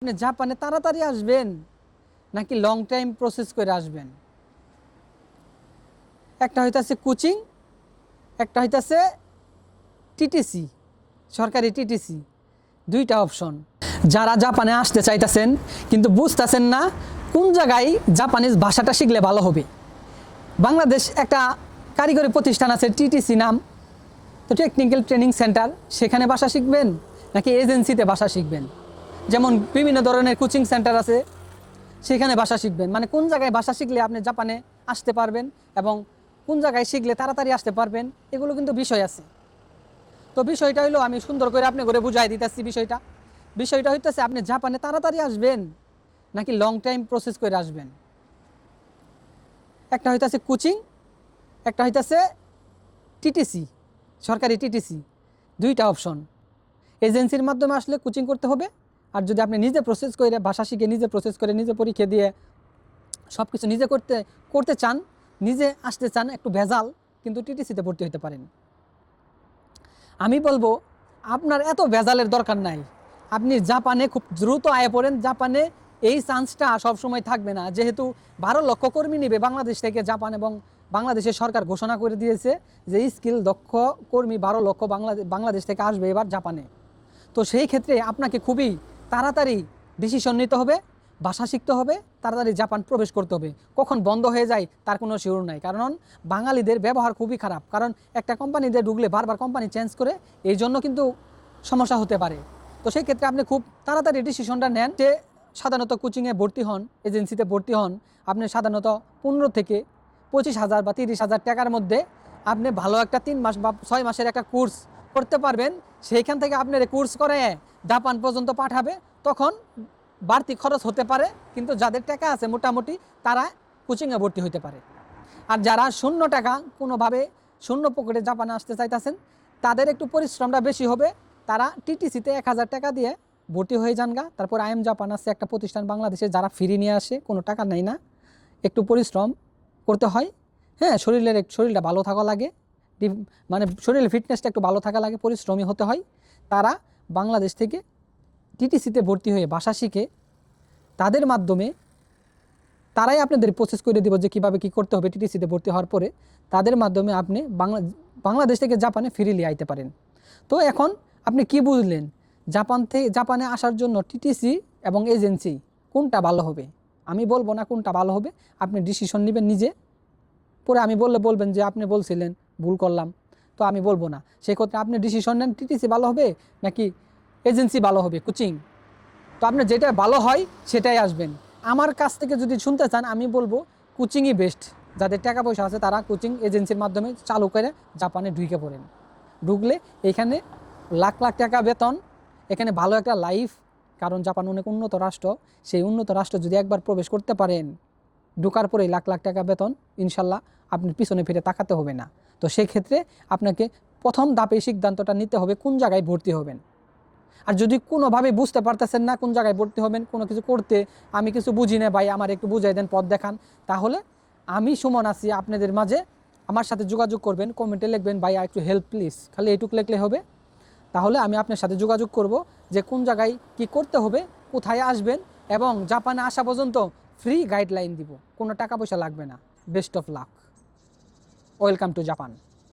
আপনি জাপানে তাড়াতাড়ি আসবেন নাকি লং টাইম প্রসেস করে আসবেন? একটা হইতাছে কোচিং, একটা হইতাছে টিটিসি, সরকারি টিটিসি। দুইটা অপশন। যারা জাপানে আসতে চাইতেছেন কিন্তু বুঝতেছেন না কোন জায়গায় জাপানিজ ভাষাটা শিখলে ভালো হবে। বাংলাদেশ একটা কারিগরি প্রতিষ্ঠান আছে টিটিসি নাম, তো টেকনিক্যাল ট্রেনিং সেন্টার, সেখানে ভাষা শিখবেন নাকি এজেন্সিতে ভাষা শিখবেন? যেমন বিভিন্ন ধরনের কোচিং সেন্টার আছে, সেখানে ভাষা শিখবেন। মানে কোন জায়গায় ভাষা শিখলে আপনি জাপানে আসতে পারবেন এবং কোন জায়গায় শিখলে তাড়াতাড়ি আসতে পারবেন, এগুলো কিন্তু বিষয় আছে। তো বিষয়টা হইলো আমি সুন্দর করে আপনি করে বুঝাই দিতেছি। বিষয়টা হইতেছে আপনি জাপানে তাড়াতাড়ি আসবেন নাকি লং টাইম প্রসেস করে আসবেন। একটা হইতেছে কোচিং, একটা হইতেছে টিটিসি, সরকারি টিটিসি। দুইটা অপশন। এজেন্সির মাধ্যমে আসলে কোচিং করতে হবে, আর যদি আপনি নিজে প্রসেস করে ভাষা শিখে নিজে প্রসেস করে নিজে পরীক্ষা দিয়ে সব কিছু নিজে করতে চান, নিজে আসতে চান, একটু ভেজাল, কিন্তু টিটিসিতে ভর্তি হতে পারেন। আমি বলবো আপনার এত ভেজালের দরকার নাই। আপনি জাপানে খুব দ্রুত আয় পড়েন। জাপানে এই চান্সটা সবসময় থাকবে না, যেহেতু 12 লক্ষ কর্মী নেবে বাংলাদেশ থেকে জাপান, এবং বাংলাদেশের সরকার ঘোষণা করে দিয়েছে যে স্কিল দক্ষ কর্মী 12 লক্ষ বাংলাদেশ থেকে আসবে এবার জাপানে। তো সেই ক্ষেত্রে আপনাকে খুবই তাড়াতাড়ি ডিসিশন নিতে হবে, ভাষা শিখতে হবে, তাড়াতাড়ি জাপান প্রবেশ করতে হবে। কখন বন্ধ হয়ে যায় তার কোনো শিওর নাই, কারণ বাঙালিদের ব্যবহার খুবই খারাপ। কারণ একটা কোম্পানিতে ঢুকলে বারবার কোম্পানি চেঞ্জ করে, এই জন্য কিন্তু সমস্যা হতে পারে। তো সেই ক্ষেত্রে আপনি খুব তাড়াতাড়ি ডিসিশনটা নেন যে সাধারণত কোচিংয়ে ভর্তি হন, এজেন্সিতে ভর্তি হন। আপনি সাধারণত 15 থেকে 25,000 বা 30,000 টাকার মধ্যে আপনি ভালো একটা 3 মাস বা 6 মাসের একটা কোর্স করতে পারবেন। সেইখান থেকে আপনার কোর্স করে জাপান পর্যন্ত পাঠাবে। তখন বাড়তি খরচ হতে পারে, কিন্তু যাদের টাকা আছে মোটামুটি তারা কোচিংয়ে ভর্তি হতে পারে। আর যারা শূন্য টাকা, কোনোভাবে শূন্য পকেটে জাপানে আসতে চাইতেছেন, তাদের একটু পরিশ্রমটা বেশি হবে। তারা টিটিসিতে 1000 টাকা দিয়ে ভর্তি হয়ে যানগা। তারপর আইএম জাপান আছে একটা প্রতিষ্ঠান বাংলাদেশে, যারা ফ্রি নিয়ে আসে, কোনো টাকা নেয় না, একটু পরিশ্রম করতে হয়। হ্যাঁ, শরীরটা ভালো থাকা লাগে, মানে শরীরের ফিটনেসটা একটু ভালো থাকা লাগে, পরিশ্রমী হতে হয়। তারা বাংলাদেশ থেকে টিটিসিতে ভর্তি হয়ে ভাষা শিখে, তাদের মাধ্যমে তারাই আপনাদের প্রসেস করে দিব যে কীভাবে কী করতে হবে। টিটিসিতে ভর্তি হওয়ার পরে তাদের মাধ্যমে আপনি বাংলাদেশ থেকে জাপানে ফ্রিলি আইতে পারেন। তো এখন আপনি কি বুঝলেন, জাপানে আসার জন্য টিটিসি এবং এজেন্সি কোনটা ভালো হবে? আমি বলবো না কোনটা ভালো হবে, আপনি ডিসিশন নেবেন নিজে। পরে আমি বলবেন যে আপনি বলছিলেন, ভুল করলাম। তো আমি বলবো না, সেই ক্ষেত্রে আপনি ডিসিশন নেন টিটিসি ভালো হবে নাকি এজেন্সি ভালো হবে, কোচিং। তো আপনি যেটা ভালো হয় সেটাই আসবেন। আমার কাছ থেকে যদি শুনতে চান, আমি বলবো কোচিংই বেস্ট। যাদের টাকা পয়সা আছে তারা কোচিং এজেন্সির মাধ্যমে চালু করে জাপানে ঢুকে পড়েন। ঢুকলে এখানে লাখ লাখ টাকা বেতন, এখানে ভালো একটা লাইফ। কারণ জাপান অনেক উন্নত রাষ্ট্র। সেই উন্নত রাষ্ট্র যদি একবার প্রবেশ করতে পারেন, ঢোকার পরেই লাখ লাখ টাকা বেতন, ইনশাল্লাহ আপনি পিছনে ফিরে তাকাতে হবে না। তো সেই ক্ষেত্রে আপনাকে প্রথম ধাপে সিদ্ধান্তটা নিতে হবে কোন জায়গায় ভর্তি হবেন। আর যদি কোনোভাবে বুঝতে পারতেছেন না কোন জায়গায় ভর্তি হবেন, কোনো কিছু করতে আমি কিছু বুঝি না ভাই, আমার একটু বুঝাই দেন, পথ দেখান, তাহলে আমি সুমন আছি আপনাদের মাঝে। আমার সাথে যোগাযোগ করবেন, কমেন্টে লিখবেন ভাই একটু হেল্প প্লিজ, খালি এইটুকু লিখলে হবে। তাহলে আমি আপনার সাথে যোগাযোগ করব যে কোন জায়গায় কি করতে হবে, কোথায় আসবেন, এবং জাপানে আসা পর্যন্ত ফ্রি গাইডলাইন দিব, কোনো টাকা পয়সা লাগবে না। Best of luck, welcome to Japan.